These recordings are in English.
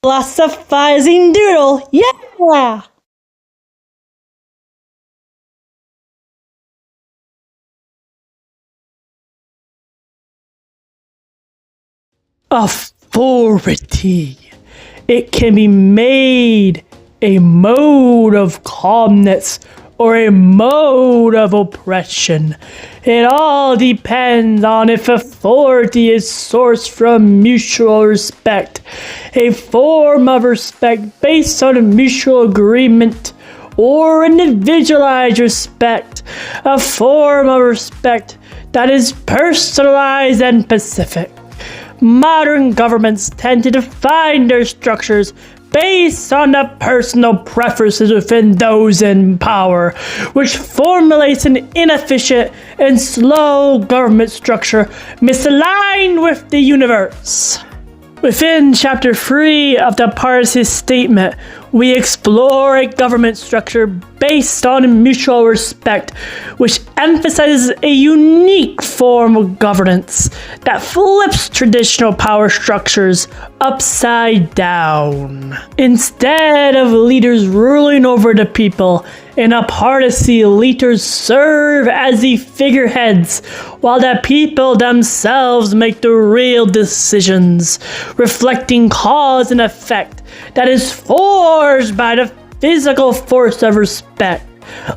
Philosophizing doodle, yeah! Authority. It can be made a mode of calmness or a mode of oppression. It all depends on if authority is sourced from mutual respect, a form of respect based on mutual agreement, or individualized respect, a form of respect that is personalized and specific. Modern governments tend to define their structures based on the personal preferences within those in power, which formulates an inefficient and slow government structure misaligned with the universe. Within Chapter 3 of the Partaceyist statement, we explore a government structure based on mutual respect, which emphasizes a unique form of governance that flips traditional power structures upside down. Instead of leaders ruling over the people, in a Partacey, leaders serve as the figureheads, while the people themselves make the real decisions, reflecting cause and effect that is forged by the physical force of respect.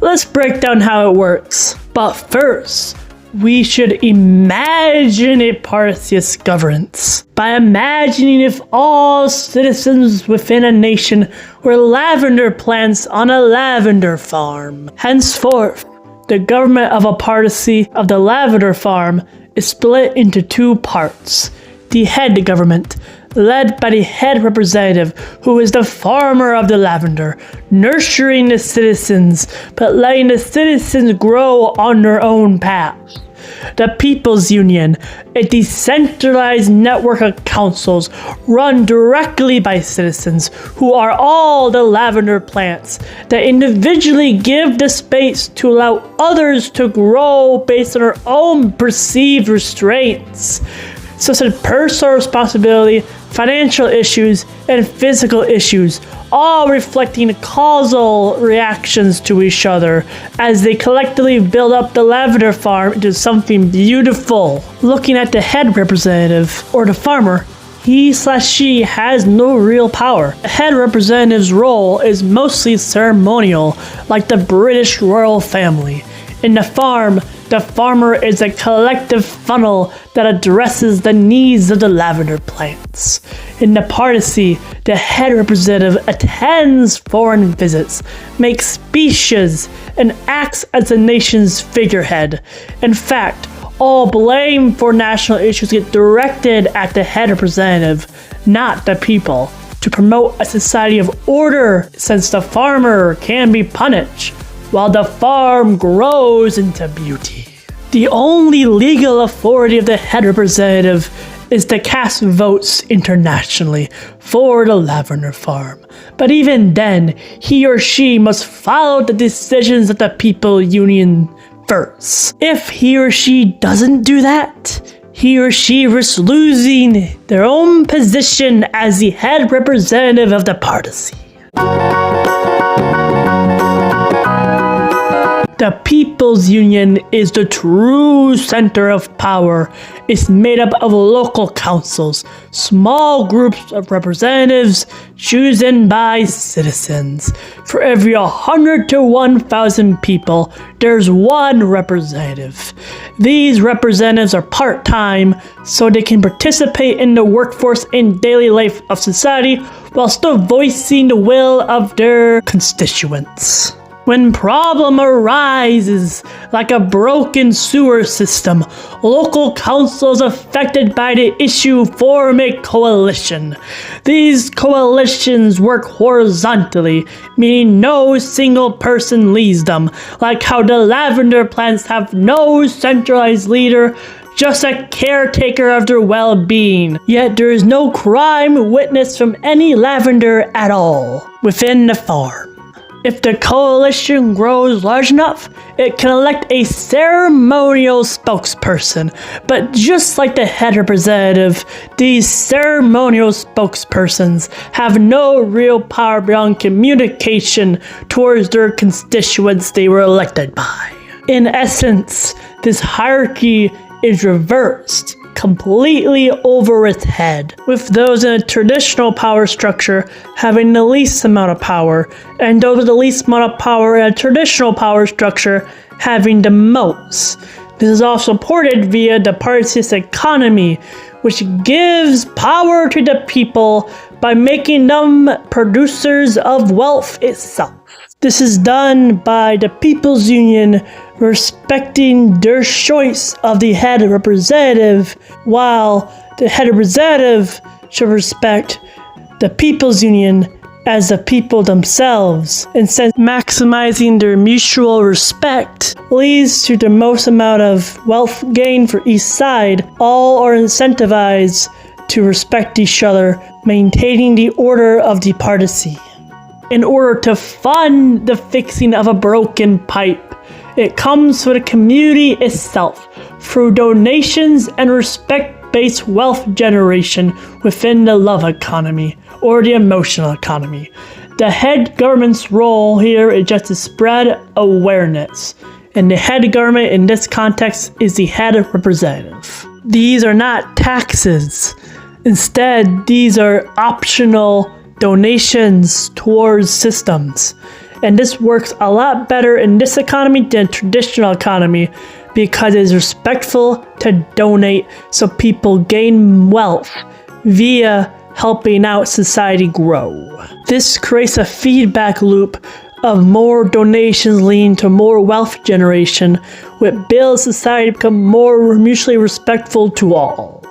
Let's break down how it works. But first, we should imagine a Partaceyist governance. By imagining if all citizens within a nation were lavender plants on a lavender farm. Henceforth, the government of a Partacey of the lavender farm is split into two parts. The head government, led by the head representative, who is the farmer of the lavender, nurturing the citizens, but letting the citizens grow on their own path. The People's Union, a decentralized network of councils run directly by citizens who are all the lavender plants that individually give the space to allow others to grow based on their own perceived restraints, such as personal responsibility, financial issues, and physical issues, all reflecting causal reactions to each other as they collectively build up the lavender farm into something beautiful. Looking at the head representative, or the farmer, he/she has no real power. The head representative's role is mostly ceremonial, like the British royal family. In the farm, the farmer is a collective funnel that addresses the needs of the lavender plants. In the Partacey, the head representative attends foreign visits, makes speeches, and acts as the nation's figurehead. In fact, all blame for national issues get directed at the head representative, not the people, to promote a society of order, since the farmer can be punished while the farm grows into beauty. The only legal authority of the head representative is to cast votes internationally for the lavender farm. But even then, he or she must follow the decisions of the People's Union first. If he or she doesn't do that, he or she risks losing their own position as the head representative of the Partacey. The People's Union is the true center of power. It's made up of local councils, small groups of representatives chosen by citizens. For every 100 to 1,000 people, there's one representative. These representatives are part-time, so they can participate in the workforce and daily life of society while still voicing the will of their constituents. When problem arises, like a broken sewer system, local councils affected by the issue form a coalition. These coalitions work horizontally, meaning no single person leads them, like how the lavender plants have no centralized leader, just a caretaker of their well-being. Yet there is no crime witnessed from any lavender at all within the farm. If the coalition grows large enough, it can elect a ceremonial spokesperson. But just like the head representative, these ceremonial spokespersons have no real power beyond communication towards their constituents they were elected by. In essence, this hierarchy is reversed completely over its head, with those in a traditional power structure having the least amount of power, and those with the least amount of power in a traditional power structure having the most. This is all supported via the Partaceyist economy, which gives power to the people by making them producers of wealth itself. This is done by the People's Union respecting their choice of the head representative, while the head representative should respect the People's Union as the people themselves. And since maximizing their mutual respect leads to the most amount of wealth gain for each side, all are incentivized to respect each other, maintaining the order of the Partacey. In order to fund the fixing of a broken pipe, it comes from the community itself through donations and respect-based wealth generation within the love economy or the emotional economy. The head government's role here is just to spread awareness, and the head government in this context is the head representative. These are not taxes. Instead, these are optional donations towards systems. And this works a lot better in this economy than traditional economy because it is respectful to donate so people gain wealth via helping out society grow. This creates a feedback loop of more donations leading to more wealth generation, which builds society to become more mutually respectful to all.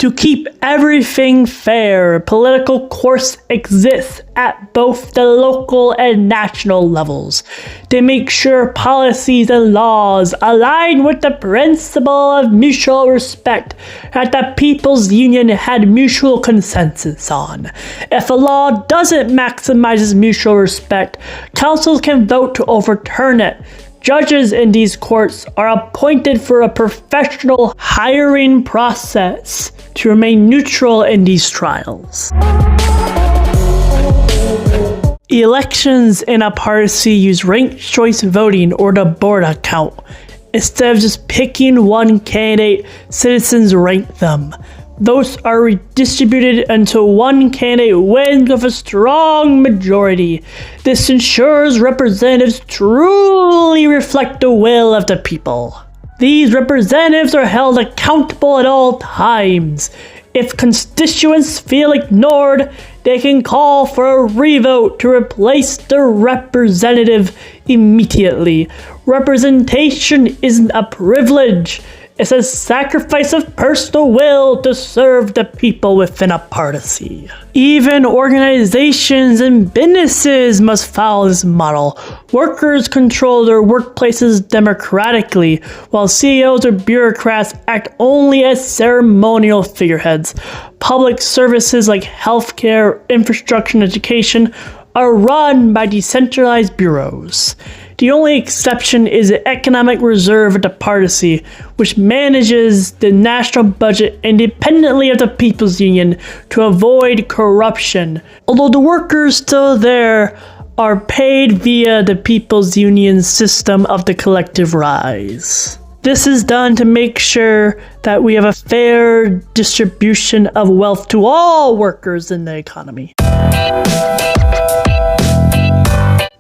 To keep everything fair, political course exists at both the local and national levels. They make sure policies and laws align with the principle of mutual respect that the People's Union had mutual consensus on. If a law doesn't maximize this mutual respect, councils can vote to overturn it. Judges in these courts are appointed for a professional hiring process to remain neutral in these trials. Elections in a Partacey use ranked choice voting or the Borda count. Instead of just picking one candidate, citizens rank them. Votes are redistributed until one candidate wins with a strong majority. This ensures representatives truly reflect the will of the people. These representatives are held accountable at all times. If constituents feel ignored, they can call for a revote to replace the representative immediately. Representation isn't a privilege. It's a sacrifice of personal will to serve the people within a Partacey. Even organizations and businesses must follow this model. Workers control their workplaces democratically, while CEOs or bureaucrats act only as ceremonial figureheads. Public services like healthcare, infrastructure, and education are run by decentralized bureaus. The only exception is the Economic Reserve of the Partacey, which manages the national budget independently of the People's Union to avoid corruption. Although the workers still there are paid via the People's Union system of the collective rise. This is done to make sure that we have a fair distribution of wealth to all workers in the economy.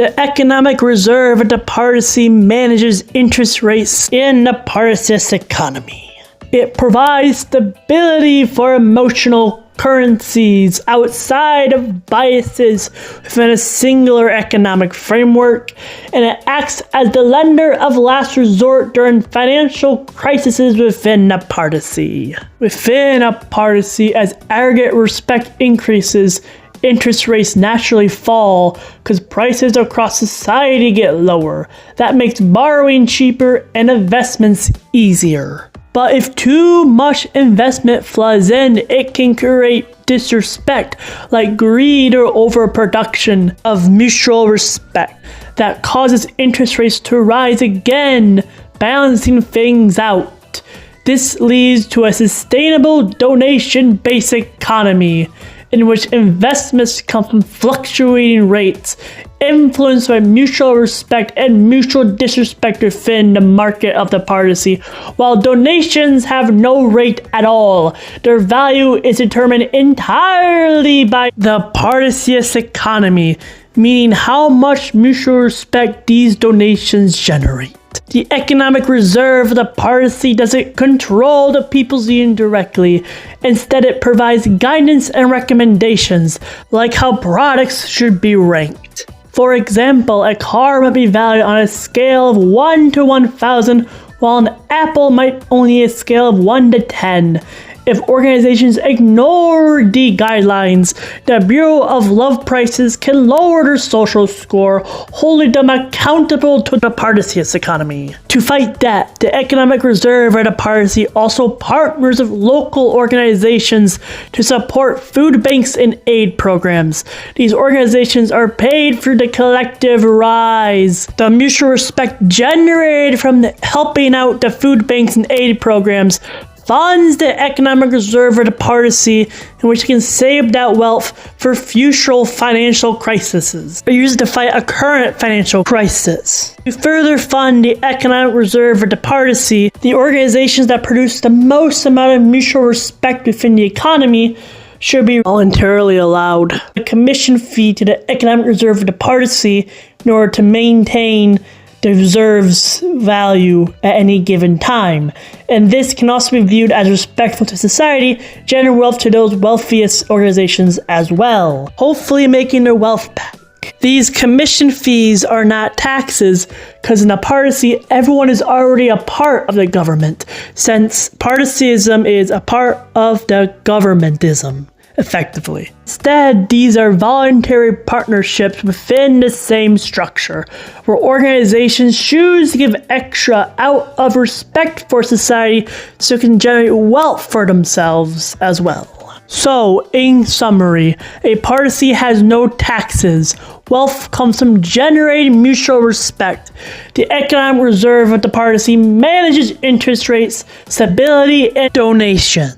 The Economic Reserve of the Partacey manages interest rates in the Partaceyist economy. It provides stability for emotional currencies outside of biases within a singular economic framework, and it acts as the lender of last resort during financial crises within the Partacey. Within a Partacey, as aggregate respect increases, interest rates naturally fall because prices across society get lower. That makes borrowing cheaper and investments easier. But if too much investment floods in, it can create disrespect, like greed or overproduction of mutual respect, that causes interest rates to rise again, balancing things out. This leads to a sustainable donation-based economy, in which investments come from fluctuating rates, influenced by mutual respect and mutual disrespect within the market of the Partacey, while donations have no rate at all. Their value is determined entirely by the Partaceyist economy, meaning how much mutual respect these donations generate. The economic reserve of the Partacey doesn't control the people's union directly. Instead, it provides guidance and recommendations, like how products should be ranked. For example, a car might be valued on a scale of 1 to 1,000, while an apple might only be a scale of 1 to 10. If organizations ignore the guidelines, the Bureau of Love Prices can lower their social score, holding them accountable to the Partaceyist economy. To fight that, the Economic Reserve at the Partacey also partners with local organizations to support food banks and aid programs. These organizations are paid through the collective rise. The mutual respect generated from helping out the food banks and aid programs funds the economic reserve of the Partacey, in which it can save that wealth for future financial crises, or use it to fight a current financial crisis. To further fund the economic reserve of the Partacey, the organizations that produce the most amount of mutual respect within the economy should be voluntarily allowed a commission fee to the economic reserve of the Partacey in order to maintain the reserve's value at any given time. And this can also be viewed as respectful to society, generating wealth to those wealthiest organizations as well, hopefully making their wealth back. These commission fees are not taxes, because in the Partacey, everyone is already a part of the government, since Partaceyism is a part of the governmentism, effectively. Instead, these are voluntary partnerships within the same structure, where organizations choose to give extra out of respect for society so it can generate wealth for themselves as well. So, in summary, a Partacey has no taxes. Wealth comes from generating mutual respect. The economic reserve of the Partacey manages interest rates, stability, and donations.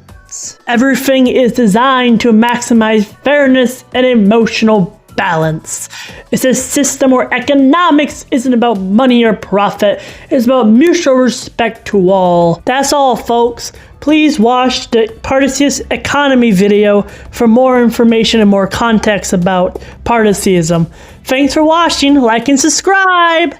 Everything is designed to maximize fairness and emotional balance. It's a system where economics isn't about money or profit. It's about mutual respect to all. That's all, folks. Please watch the Partaceyist economy video for more information and more context about Partaceyism. Thanks for watching. Like and subscribe.